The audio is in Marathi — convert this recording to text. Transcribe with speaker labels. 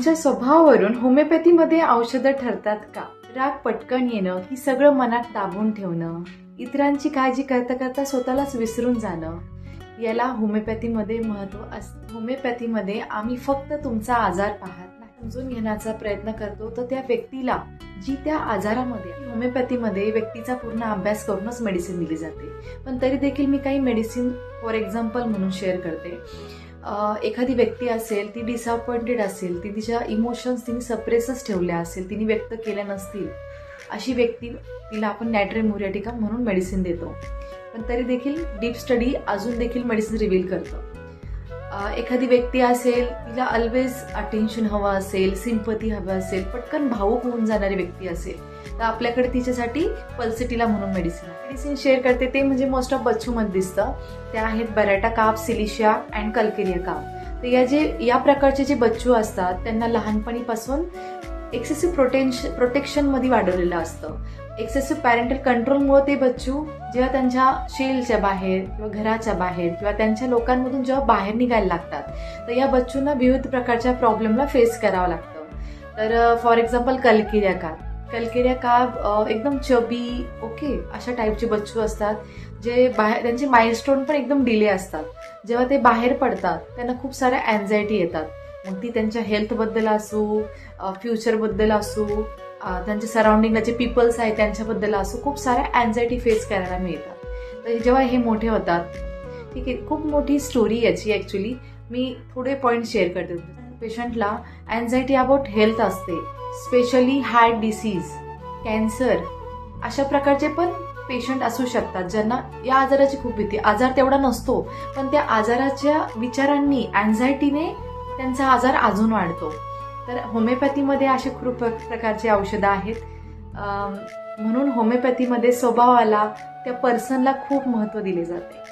Speaker 1: तुमच्या स्वभावावरून होमिओपॅथीमध्ये औषधं ठरतात का? राग पटकन येणं की सगळं मनात दाबून ठेवणं, इतरांची काळजी करता करता स्वतःलाच विसरून जाणं, याला होमिओपॅथीमध्ये महत्त्व असतं. होमिओपॅथीमध्ये आम्ही फक्त तुमचा आजार पाहत नाही, समजून घेण्याचा प्रयत्न करतो. तर त्या व्यक्तीला जी त्या आजारामध्ये, होमिओपॅथीमध्ये व्यक्तीचा पूर्ण अभ्यास करूनच मेडिसिन दिली जाते. पण तरी देखील मी काही मेडिसिन फॉर एक्झाम्पल म्हणून शेअर करते. एखादी व्यक्ती असेल, ती डिसअपॉइंटेड असेल, ती तिच्या इमोशन्स तिने सप्रेसच ठेवल्या असेल, तिने व्यक्त केल्या नसतील, अशी व्यक्ती, तिला आपण नायट्रियम म्युरियाटिका म्हणून मेडिसिन देतो. पण तरी देखील डीप स्टडी अजून देखील मेडिसिन रिव्हील करतं. एखादी व्यक्ती असेल, तिला ऑलवेज अटेन्शन हवं असेल, सिंपथी हवं असेल, पटकन भावूक होऊन जाणारी व्यक्ती असेल, तर आपल्याकडे तिच्यासाठी पल्सिटिला म्हणून मेडिसिन शेअर करते. ते म्हणजे मोस्ट ऑफ बच्चूमध्ये दिसतं. त्या आहेत बराटा काफ, सिलिशिया अँड कल्केरिया काफ. तर या प्रकारचे जे बच्चू असतात त्यांना लहानपणीपासून एक्सेसिव्ह प्रोटेक्शनमध्ये वाढवलेलं असतं. एक्सेसिव्ह पॅरेंटल कंट्रोलमुळे ते बच्चू जेव्हा त्यांच्या शेलच्या बाहेर किंवा घराच्या बाहेर किंवा त्यांच्या लोकांमधून जेव्हा बाहेर निघायला लागतात, तर या बच्चूंना विविध प्रकारच्या प्रॉब्लेमला फेस करावं लागतं. तर फॉर एक्झाम्पल कल्केरिया काफ एकदम चबी अशा टाईपचे बच्चू असतात, जे बाहेर, त्यांचे माइलस्टोन पण एकदम डिले असतात. जेव्हा ते बाहेर पडतात त्यांना खूप साऱ्या अँझायटी येतात. मग ती त्यांच्या हेल्थबद्दल असो, फ्युचरबद्दल असो, त्यांच्या सराउंडिंगला जे पीपल्स आहेत त्यांच्याबद्दल असो, खूप साऱ्या अँझायटी फेस करायला मिळतात. तर जेव्हा हे मोठे होतात, ठीक आहे, खूप मोठी स्टोरी याची. ॲक्च्युली मी थोडे पॉईंट शेअर करते. पेशंटला अँझायटी अबाउट हेल्थ असते, स्पेशली हार्ट डिसीज, कॅन्सर, अशा प्रकारचे पण पेशंट असू शकतात ज्यांना या आजाराची खूप भीती. आजार तेवढा नसतो, पण त्या आजाराच्या विचारांनी, अँझायटीने त्यांचा आजार अजून वाढतो. तर होमिओपॅथीमध्ये असे खूप प्रकारचे औषधं आहेत. म्हणून होमिओपॅथीमध्ये स्वभावाला, त्या पर्सनला खूप महत्त्व दिले जाते.